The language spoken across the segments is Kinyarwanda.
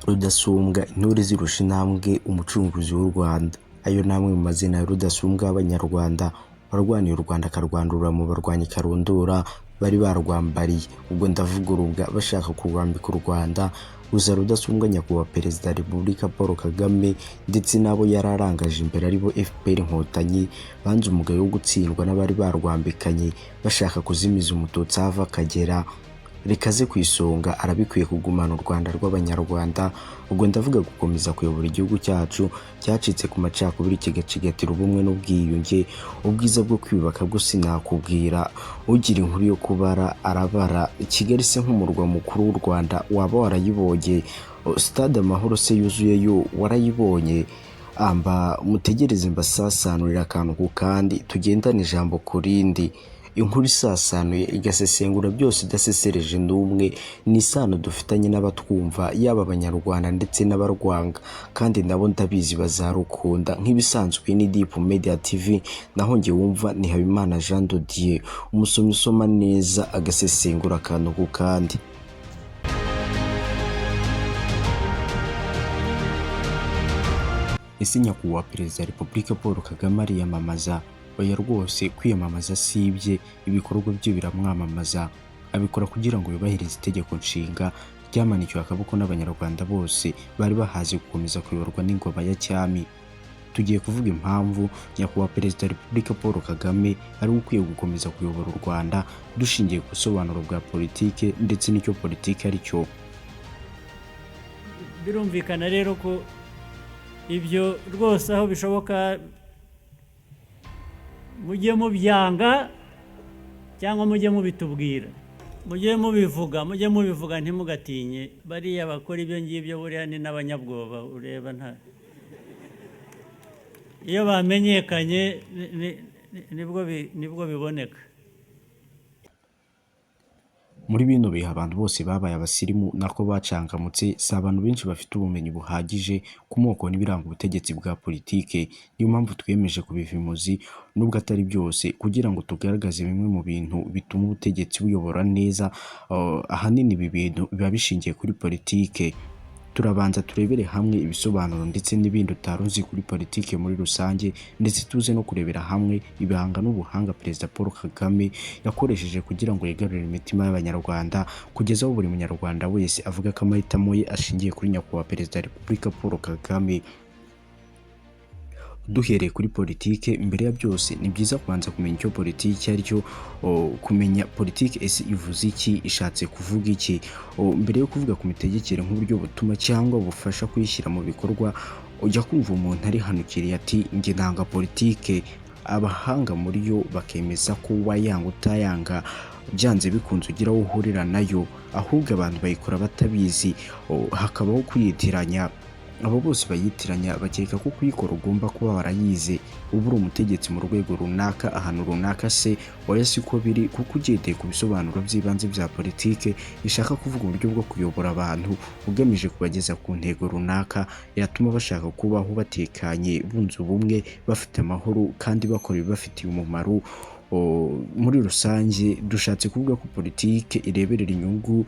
Rudasumbwa intore zirusha intambwe umucunguzi w'u Rwanda. Ayo namwe mu mazina ya Rudasumbwa y'Abanyarwanda warwaniye u Rwanda akarwandurura mu barwanyi karundura bari barwambariye. Ubwo ndavugurubwa bashaka kurwambika u Rwanda, gusa Rudasumbwa nyakubahwa Perezida wa Repubulika Paul Kagame ndetse n'abo yararangaje imbere aribo FPR Inkotanyi banze umugayo wo gutsindwa n'abari barwambikanye bashaka kuzimiza umututsi hava akagera. Reka aze ku isonga, arabikwiye kugumana u Rwanda rw'Abanyarwanda. Ubwo ndavuga gukomeza kuyobora igihugu cyacu cyacitse ku macakubiri kigacigatira ubumwe n'ubwiyunge. Ubwiza bwo kwiyubaka bwo sinakubwira, ugira inkuru yo kubara arabara. Kigali se nk'umurwa mukuru w'u Rwanda waba warayibonye? Stade Amahoro se yuzuyeyo warayibonye? Amba mutegereze mbasasanurira akantu ku kandi, tugendane ijambo ku rindi. Inkuru isasanuye igasesengura byose idasesereje n'umwe, ni isano dufitanye n'abatwumva, yaba Abanyarwanda ndetse n'abarwanga, kandi nabo ndabizi bazarukunda. Nk'ibisanzwe ni Deep Media TV, naho njye wumva ni Habimana Jean de Dieu, umusomyi usoma neza agasesengura akantu ku kandi. Ese nyakubahwa Perezida wa Repubulika Paul Kagame ariyamamaza? Oya rwose, kwiyamamaza sibye, ibikorwa bye biramwamamaza. Abikora kugira ngo yubahirize itegeko nshinga ryamanikiwe akaboko n'Abanyarwanda bose bari bahaze gukomeza kuyoborwa n'ingoma ya cyami. Tugiye kuvuga impamvu nyakubahwa Perezida wa Repubulika Paul Kagame ari ukwiye gukomeza kuyobora u Rwanda, dushingiye ku busobanuro bwa politike ndetse n'icyo politike ari cyo. Birumvikana rero ko ibyo rwose aho bishoboka mujye mubyanga cyangwa mujye mubitubwira, mujye mubivuga ntimugatinye. Bariya bakora ibyo ngibyo buriya ni n'abanyabwoba, ureba nta iyo bamenyekanye nibwo biboneka. Muri bino bihe abantu bose babaye abasirimu nako bacangamutse, si abantu benshi bafite ubumenyi buhagije ku moko n'ibiranga ubutegetsi bwa politike. Niyo mpamvu twiyemeje kubiva imuzi, nubwo atari byose, kugira ngo tugaragaze bimwe mu bintu bituma ubutegetsi buyobora neza. Ahanini ibi bintu biba bishingiye kuri politike. Turabanza turebere hamwe ibisobanuro ndetse n'ibindi utaruzi kuri politike muri rusange, ndetse tuze no kurebera hamwe ibihanga n'ubuhanga Perezida Paul Kagame yakoresheje kugira ngo yigarurire imitima y'Abanyarwanda, kugeza aho buri munyarwanda wese avuga ko amahitamo ye ashingiye kuri nyakubahwa Perezida wa Repubulika Paul Kagame. Duhereye kuri politike, mbere ya byose ni byiza kubanza kumenya icyo politike ari cyo, kumenya politike ese ivuze iki, ishatse kuvuga iki. Mbere yo kuvuga ku mitegekere nk'uburyo butuma cyangwa bufasha kuyishyira mu bikorwa, ujya kumva umuntu arihanukiriye ati njye nanga politike. Abahanga muri yo bakemeza ko wayanga utayanga, byanze bikunze ugira aho uhurira nayo, ahubwo abantu bayikora batabizi, hakabaho kuyitiranya. Abo bose bayitiranya bakeka ko kuyikora ugomba kuba warayize, uba uri umutegetsi mu rwego runaka ahantu runaka. Se oya siko biri, kuko ugendeye ku bisobanuro by'ibanze bya politike ishaka kuvuga uburyo bwo kuyobora abantu ugamije kubageza ku ntego runaka yatuma bashaka kubaho batekanye, bunze ubumwe, bafite amahoro kandi bakora ibibafitiye umumaro. Muri rusange dushatse kuvuga ko politike ireberera inyungu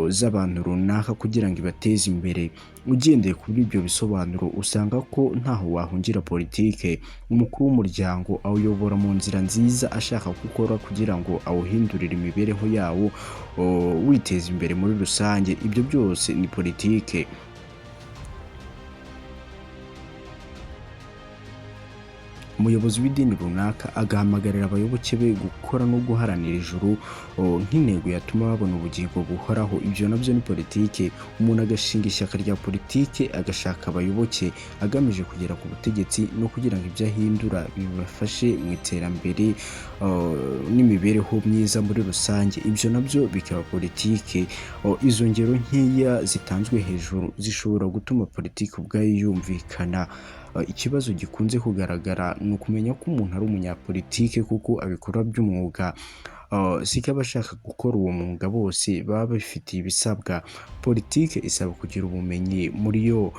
z'abantu runaka kugira ngo ibateze imbere. Ugendeye kuri ibyo bisobanuro usanga ko ntaho wahungira politike. Umukuru w'umuryango awuyobora mu nzira nziza, ashaka gukora kugira ngo awuhindurire imibereho yawo, witeza imbere muri rusange. Ibyo byose ni politike. Umuyobozi w'idini runaka agahamagarira abayoboke be gukora no guharanira ijuru nk'intego yatuma babona ubugingo buhoraho. Ibyo nabyo ni politike. Umuntu agashinga ishyaka rya politike, agashaka abayoboke agamije kugera ku butegetsi no kugira ngo ibyo ahindura bibafashe mu iterambere n'imibereho myiza muri rusange. Ibyo nabyo bikaba politike. Izo ngero nkeya zitanzwe hejuru zishobora gutuma politike ubwayo yumvikana. Ikibazo gikunze kugaragara ni ukumenya ko umuntu ari umunyapolitike kuko abikora by'umwuga. Siko abashaka gukora uwo mwuga bose baba bafitiye ibisabwa. Politike isaba kugira ubumenyi muri yo,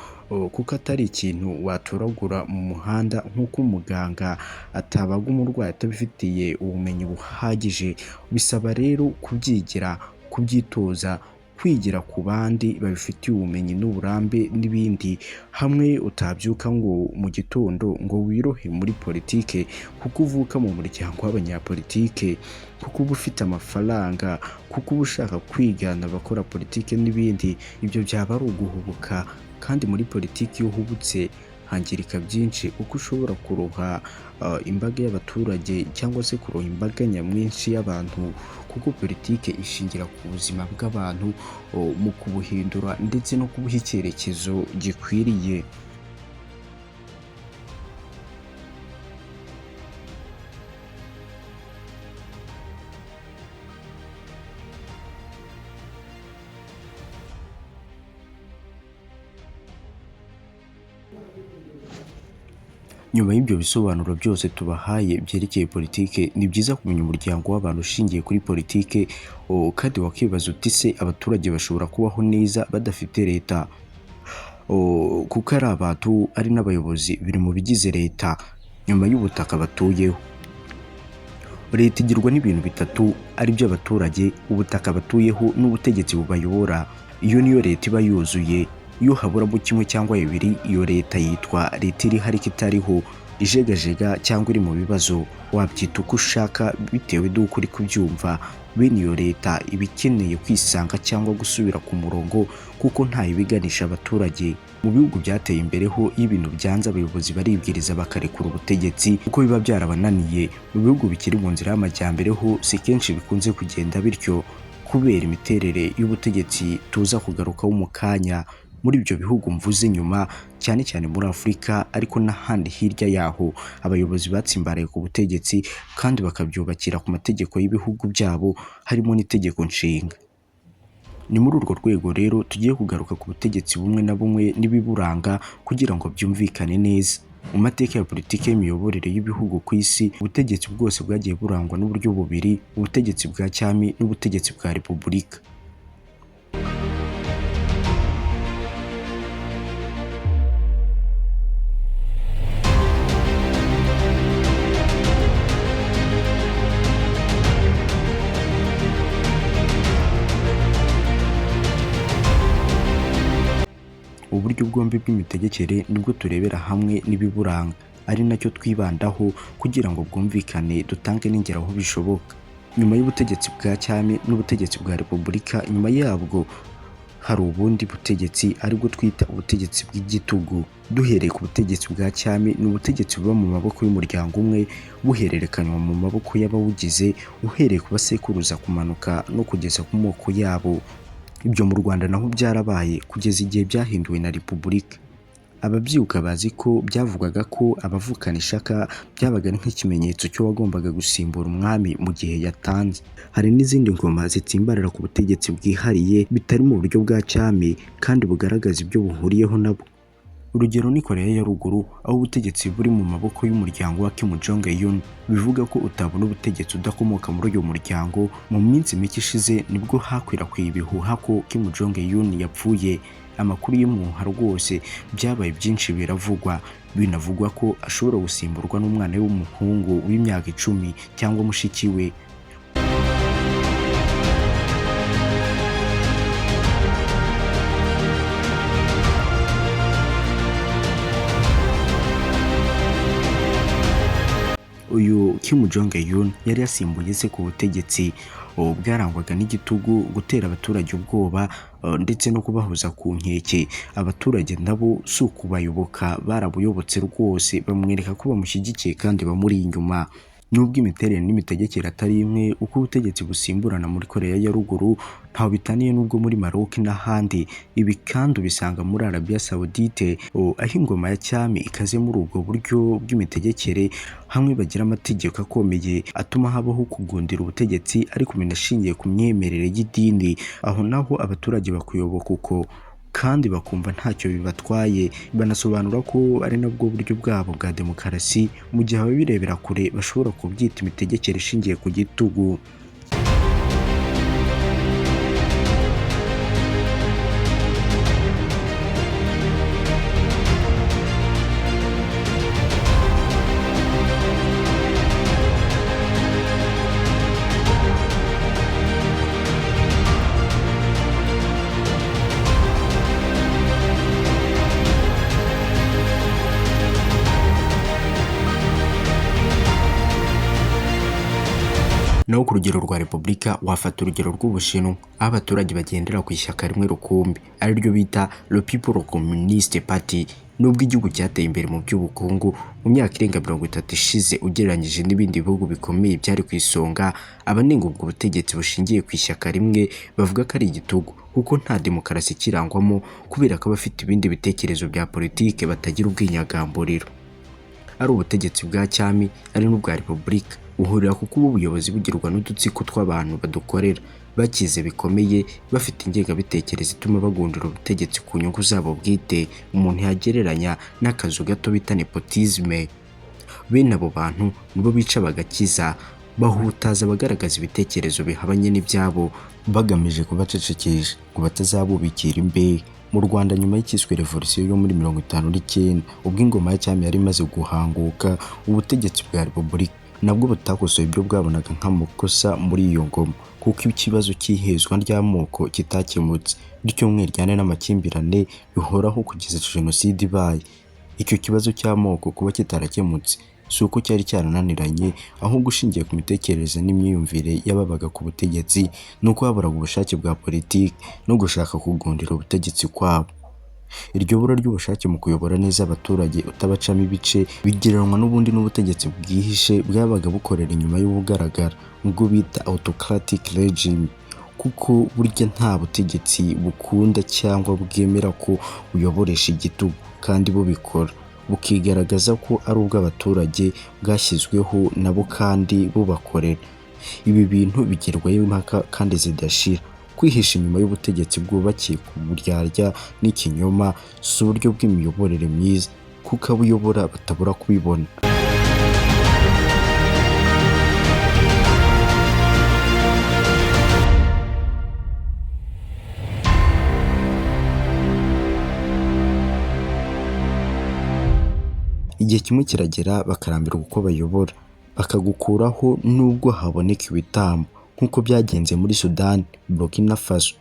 kuko atari ikintu watoragura mu muhanda nk'uko umuganga atabaga umurwayi atabifitiye ubumenyi buhagije. Bisaba rero kubyigira, kubyitoza, kwigira ku bandi babifitiye ubumenyi n'uburambe n'ibindi. Hamwe utabyuka ngo mu gitondo ngo wirohe muri politike kuko uvuka mu muryango w'abanyapolitike, kuko uba ufite amafaranga, kuko uba ushaka kwigana abakora politike n'ibindi. Ibyo byaba ari uguhubuka, kandi muri politiki iyo uhubutse hangirika byinshi, kuko ushobora kuroha imbaga y'abaturage cyangwa se kuroha imbaga nyamwinshi y'abantu, kuko politike ishingira ku buzima bw'abantu mu kubuhindura ndetse no kubuha icyerekezo gikwiriye. Nyuma y'ibyo bisobanuro byose tubahaye byerekeye politike, ni byiza kumenya umuryango w'abantu ushingiye kuri politike, kandi wakibaza uti se abaturage bashobora kubaho neza badafite leta? Kuko ari abantu ari n'abayobozi biri mu bigize leta. Nyuma y'ubutaka batuyeho, leta igirwa n'ibintu bitatu, ari byo abaturage, ubutaka batuyeho n'ubutegetsi bubayobora. Iyo niyo leta iba yuzuye. Iyo haburamo kimwe cyangwa bibiri, iyo leta yitwa leta iriho ariko itariho, ijegajega cyangwa iri mu bibazo. Wabyita uko ushaka bitewe n'uko uri kubyumva. Bene iyo leta iba ikeneye kwisanga cyangwa gusubira ku murongo, kuko ntayo ibiganisha abaturage. Mu bihugu byateye imbere ho, iyo ibintu byanze abayobozi baribwiriza bakarekura ubutegetsi kuko biba byarabananiye. Mu bihugu bikiri mu nzira y'amajyambere ho, si kenshi bikunze kugenda bityo, kubera imiterere y'ubutegetsi tuza kugarukaho mu kanya. Muri ibyo bihugu mvuze nyuma, cyane cyane muri Afurika ariko n'ahandi hirya yaho, abayobozi batsimbaraye ku butegetsi kandi bakabyubakira ku mategeko y'ibihugu byabo, harimo n'itegeko nshinga. Ni muri urwo rwego rero tugiye kugaruka ku butegetsi bumwe na bumwe n'ibiburanga kugira ngo byumvikane neza. Mu mateka ya politiki y'imiyoborere y'ibihugu ku isi, ubutegetsi bwose bwagiye burangwa n'uburyo bubiri: ubutegetsi bwa cyami n'ubutegetsi bwa repubulika. Uburyo bwombi bw'imitegekere nibwo turebera hamwe n'ibiburanga, ari nacyo twibandaho kugira ngo bwumvikane, dutange n'ingero aho bishoboka. Nyuma y'ubutegetsi bwa cyami n'ubutegetsi bwa repubulika, nyuma yabwo hari ubundi butegetsi aribwo twita ubutegetsi bw'igitugu. Duhereye ku butegetsi bwa cyami, ni ubutegetsi buba mu maboko y'umuryango umwe, buhererekanywa mu maboko y'abawugize, uhereye ku basekuruza kumanuka no kugeza ku moko yabo. Ibyo mu Rwanda naho byarabaye kugeza igihe byahinduwe na repubulika. Ababyibuka bazi ko byavugwaga ko abavukana ishaka byabaga nk'ikimenyetso cy'uwagombaga gusimbura umwami mu gihe yatanze. Hari n'izindi ngoma zitsimbarara ku butegetsi bwihariye bitari mu buryo bwa cyami kandi bugaragaza ibyo buhuriyeho nabo. Urugero ni Koreya ya Ruguru, aho ubutegetsi buri mu maboko y'umuryango wa Kim Jong-un. Bivuga ko utabona ubutegetsi udakomoka muri uyu muryango. Mu minsi mike ishize nibwo hakwirakwiye ibihuha ko Kim Jong-un yapfuye. Amakuru y'impuha rwose byabaye byinshi, biravugwa. Binavugwa ko ashobora gusimburwa n'umwana we w'umuhungu w'imyaka 10 cyangwa mushiki we. Uyu Kim Jong-un yari yasimbuye se ku butegetsi bwarangwaga n'igitugu, gutera abaturage ubwoba ndetse no kubahoza ku nkeke. Abaturage nabo si ukubayoboka, barabuyobotse rwose, bamwereka ko bamushyigikiye kandi bamuri inyuma. Nubwo imiterere n'imitegekere atari imwe, uko ubutegetsi busimburana muri Koreya ya Ruguru ntaho bitaniye n'ubwo muri Maroc n'ahandi. Ibi kandi ubisanga muri Arabia Saudite, aho ingoma ya cyami ikaze muri ubwo buryo bw'imitegekere, hamwe bagira amategeko akomeye atuma habaho kugundira ubutegetsi ariko binashingiye ku myemerere y'idini. Aho naho abaturage bakuyoboka uko kandi bakumva ntacyo bibatwaye. Banasobanura ko ari nabwo buryo bwabo bwa demokarasi, mu gihe ababirebera kure bashobora kubyita imitegekere ishingiye ku gitugu. naho ku rugero rwa repubulika wafata urugero rw'Ubushinwa, aho abaturage bagendera ku ishyaka rimwe rukumbi ariryo bita Le People Communiste Party. Nubwo igihugu cyateye imbere mu by'ubukungu mu myaka irenga 30 ishize ugereranyije n'ibindi bihugu bikomeye byari ku isonga, abanenga ubwo butegetsi bushingiye ku ishyaka rimwe bavuga ko ari igitugu, kuko nta demokarasi kirangwamo kubera ko abafite ibindi bitekerezo bya politike batagira ubwinyagamburiro. Ari ubutegetsi bwa cyami ari n'ubwa repubulika uhurira kuko ubuyobozi bugirwa n'udutsiko tw'abantu badukorera bakize bikomeye, bafite ingengabitekerezo ituma bagundira ubutegetsi ku nyungu zabo bwite. Umuntu yagereranya n'akazu gato bita nepotisme. Bene abo bantu nibo bica bagakiza, bahutaza abagaragaza ibitekerezo bihabanye n'ibyabo bagamije kubacecekesha ngo batazabubikira imbehe. Mu Rwanda nyuma y'ikiswe revolution yo muri 59 ubwo ingoma ya cyami yari imaze guhanguka, ubutegetsi bwa repubulika nabwo butakosoye ibyo bwabonaga nk'amakosa muri iyo ngoma, kuko ikibazo cy'ihezwa ry'amoko kitakemutse, bityo umwiryane n'amakimbirane bihoraho kugeza jenoside ibaye. Icyo kibazo cy'amoko kuba kitarakemutse si uko cyari cyarananiranye, ahubwo ushingiye ku mitekerereze n'imyiyumvire yababaga ku butegetsi, nuko haburaga ubushake bwa politiki no gushaka kugundira ubutegetsi kwabo. Iryo bura ry'ubushake mu kuyobora neza abaturage utabacamo ibice bigereranywa n'ubundi n'ubutegetsi bwihishe bwabaga bukorera inyuma y'ubugaragara, ubwo bita autocratic regime, kuko burya nta butegetsi bukunda cyangwa bwemera ko buyoboresha igitugu kandi bubikora bukigaragaza ko ari ubw'abaturage bwashyizweho nabo kandi bubakorera. Ibi bintu bigerwaho impaka kandi zidashira. Kwihisha inyuma y'ubutegetsi bwubakiye ku buryarya n'ikinyoma si uburyo bw'imiyoborere myiza, kuko abuyobora batabura kubibona. Igihe kimwe kiragera bakarambirwa uko bayobora, bakagukuraho nubwo haboneka ibitambo, nk'uko byagenze muri Sudan, Burkina Faso,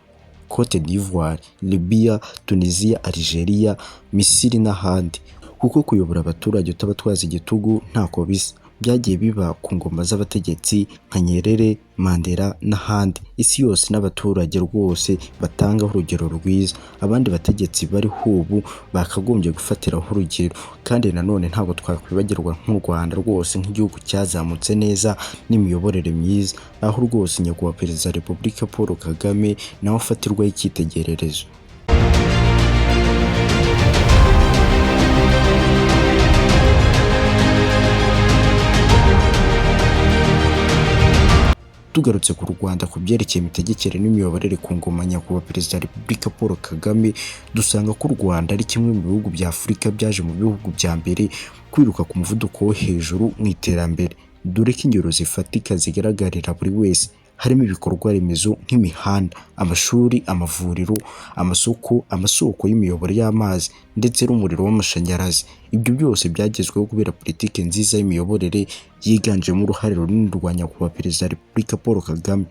Cote d'Ivoire, Libya, Tunisia, Algeria, Misiri n'ahandi. Kuko kuyobora abaturage utabatwaza igitugu ntako bisa. Byagiye biba ku ngoma z'abategetsi nka Nyerere, Mandela n'ahandi. Isi yose n'abaturage rwose batangaho urugero rwiza. Abandi bategetsi bariho ubu bakagombye gufatiraho urugero, kandi nanone ntabwo twakwibagirwa nk'u Rwanda rwose nk'igihugu cyazamutse neza n'imiyoborere myiza, aho rwose nyakubahwa Perezida wa Repubulika Paul Kagame nawe afatirwaho icyitegererezo. Tugarutse ku Rwanda ku byerekeye imitegekere n'imiyoborere ku ngoma nyakubahwa Perezida wa Repubulika Paul Kagame, dusanga ko u Rwanda ari kimwe mu bihugu bya Afurika byaje mu bihugu bya mbere kwiruka ku muvuduko wo hejuru mu iterambere, dore ko ingero zifatika zigaragarira buri wese, harimo ibikorwa remezo nk'imihanda, amashuri, amavuriro, amasoko, amasoko y'imiyoboro y'amazi ndetse n'umuriro w'amashanyarazi. Ibyo byose byagezweho kubera politiki nziza y'imiyoborere yiganjemo uruhare runini rwa nyakubahwa Perezida wa Repubulika Paul Kagame.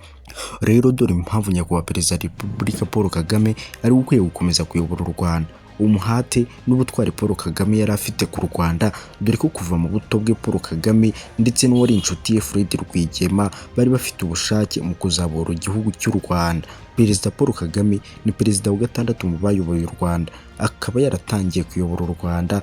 Rero dore impamvu nyakubahwa Perezida wa Repubulika Paul Kagame ari ukwiye gukomeza kuyobora u Rwanda. Umuhate n'ubutwari Paul Kagame yari afite ku Rwanda, dore ko kuva mu buto bwe Paul Kagame ndetse n'uwari inshuti ye Fred Rwigema bari bafite ubushake mu kuzabura igihugu cy'u Rwanda. Perezida Paul Kagame ni perezida wa gatandatu mu bayoboye u Rwanda, akaba yaratangiye kuyobora u Rwanda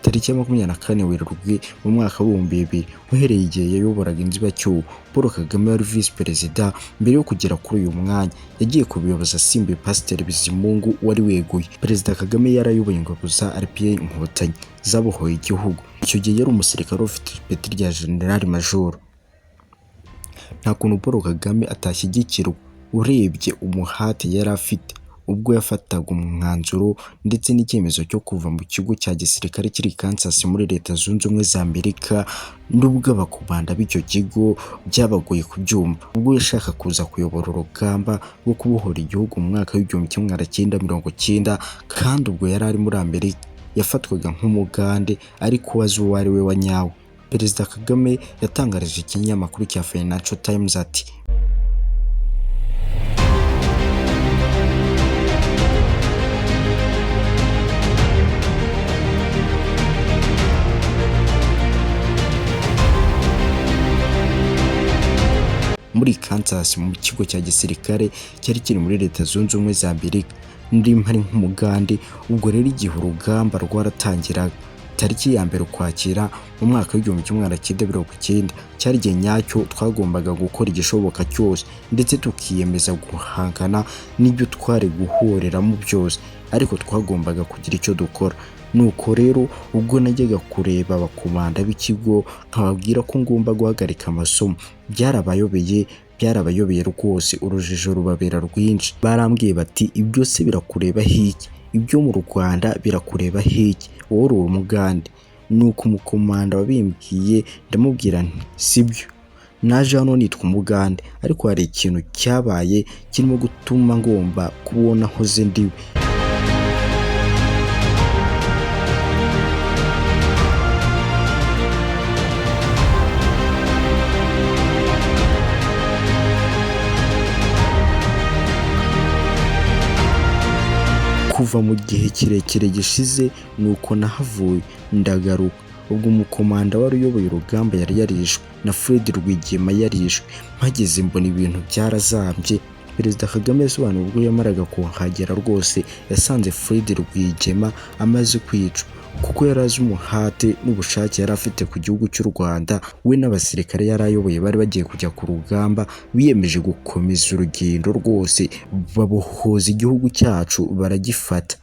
tariki ya 24 Werurwe mu mwaka wa 2000. Uhereye igihe yayoboraga inzibacyuho, Paul Kagame wari visi perezida mbere yo kugera kuri uyu mwanya yagiye kubiyoboza asimbuye Pasiteri Bizimungu wari weguye. Perezida Kagame yarayoboye ingabo za RPA Inkotanyi zabohoye igihugu. Icyo gihe yari umusirikare ufite ipeti rya General Major. Nta kuntu Paul Kagame atashyigikirwa urebye umuhate yari afite ubwo yafataga umwanzuro ndetse n'icyemezo cyo kuva mu kigo cya gisirikare kiri Kansas muri Leta Zunze Ubumwe za Amerika, nubwo abakubanda b'icyo kigo byabagoye kubyumva. Ubwo yashaka kuza kuyobora urugamba rwo kubohora igihugu mu mwaka w'1990, kandi ubwo yari ari muri Amerika, yafatwaga nk'umugande ariko wazi uwo ari we wa nyawe. Perezida Kagame yatangarije ikinyamakuru cya Financial Times ati: muri Kansas mu kigo cya gisirikare cyari kiri muri Leta Zunze Ubumwe za Amerika. Ndi mpari nk'umugande. Ubwo rero igihe urugamba rwaratangiraga tariki ya mbere Ukwakira mu mwaka w'1990 cyari igihe nyacyo twagombaga gukora igishoboka cyose ndetse tukiyemeza guhangana n'ibyo twari guhoreramo byose, ariko twagombaga kugira icyo dukora. Nuko rero ubwo najyaga kureba abakomanda b'ikigo nkababwira ko ngomba guhagarika amasomo, byarabayobeye rwose, urujijo rubabera rwinshi. Barambwiye bati ibyo se birakureba hiki, ibyo mu Rwanda birakureba hiki, wowe uri umugande. Nuko umukomanda wabimbwiye ndamubwira nti sibyo, naje hano nitwa umugande, ariko hari ikintu cyabaye kirimo gutuma ngomba kubona hoze ndiwe. Kuva mu gihe kirekire gishize nuko nahavuye ndagaruka. Ubwo umukomanda wari uyoboye urugamba yari yarishwe na Fred Rwigema yarishwe. Mpageze mbona ibintu byarazambye. Perezida Kagame yasobanuye ubwo yamaraga kuhagera rwose yasanze Fred Rwigema amaze kwicwa, kuko yari azi umuhate n'ubushake yari afite ku gihugu cy'u Rwanda. We n'abasirikare yari ayoboye bari bagiye kujya ku rugamba, biyemeje gukomeza urugendo rwose babohoza igihugu cyacu baragifata.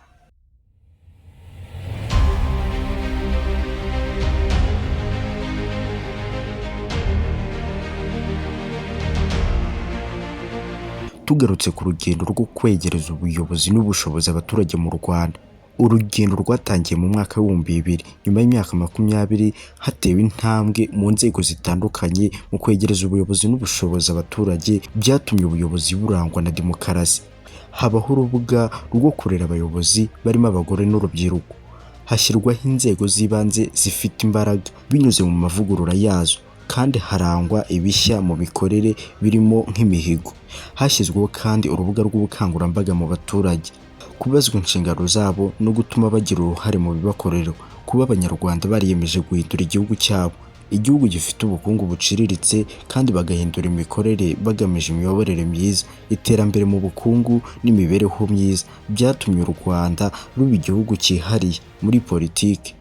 Tugarutse ku rugendo rwo kwegereza ubuyobozi n'ubushobozi abaturage mu Rwanda, urugendo rwatangiye mu mwaka w'2000. Nyuma y'imyaka 20 hatewe intambwe mu nzego zitandukanye mu kwegereza ubuyobozi n'ubushobozi abaturage, byatumye ubuyobozi burangwa na demokarasi. Habaho urubuga rwo kurera abayobozi barimo abagore n'urubyiruko. Hashyirwaho inzego z'ibanze zifite imbaraga binyuze mu mavugurura yazo, kandi harangwa ibishya mu mikorere birimo nk'imihigo. Hashyizweho kandi urubuga rw'ubukangurambaga mu baturage, kubazwa inshingano zabo no gutuma bagira uruhare mu bibakorerwa. Kuba Abanyarwanda bariyemeje guhindura igihugu cyabo, igihugu gifite ubukungu buciriritse, kandi bagahindura imikorere bagamije imiyoborere myiza, iterambere mu bukungu n'imibereho myiza, byatumye u Rwanda ruba igihugu cyihariye muri politiki.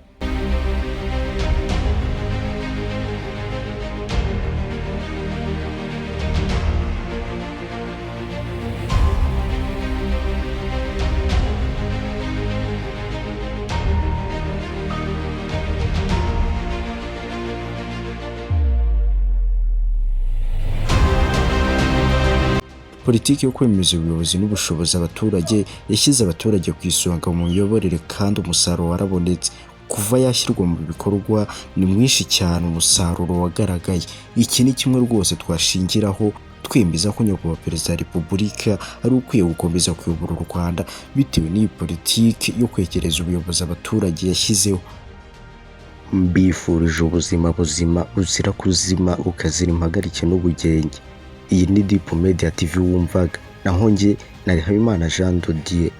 Politiki yo kwemeza ubuyobozi n'ubushobozi abaturage yashyize abaturage ku isonga mu miyoborere, kandi umusaruro warabonetse. Kuva yashyirwa mu bikorwa ni mwinshi cyane umusaruro wagaragaye. Iki ni kimwe rwose twashingiraho twemeza ko nyakubahwa Perezida wa Repubulika ari ukwiye gukomeza kuyobora u Rwanda bitewe n'iyi politiki yo kwegereza ubuyobozi abaturage yashyizeho. Mbifurije ubuzima buzima buzira kuzima ukazira impagarike n'ubugenge. Iyi ni Deep Media TV wumvaga, naho njye nari Habimana Jean de Dieu.